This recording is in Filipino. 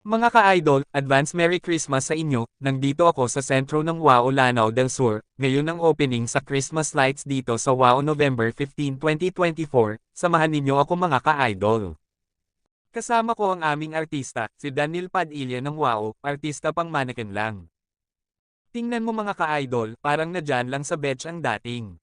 Mga ka-idol, advance Merry Christmas sa inyo, nandito ako sa sentro ng WOW Lanao del Sur, ngayon ang opening sa Christmas lights dito sa WOW November 15, 2024, samahan ninyo ako mga ka-idol. Kasama ko ang aming artista, si Daniel Padilla ng WOW, artista pang mannequin lang. Tingnan mo mga ka-idol, parang nadyan lang sa batch ang dating.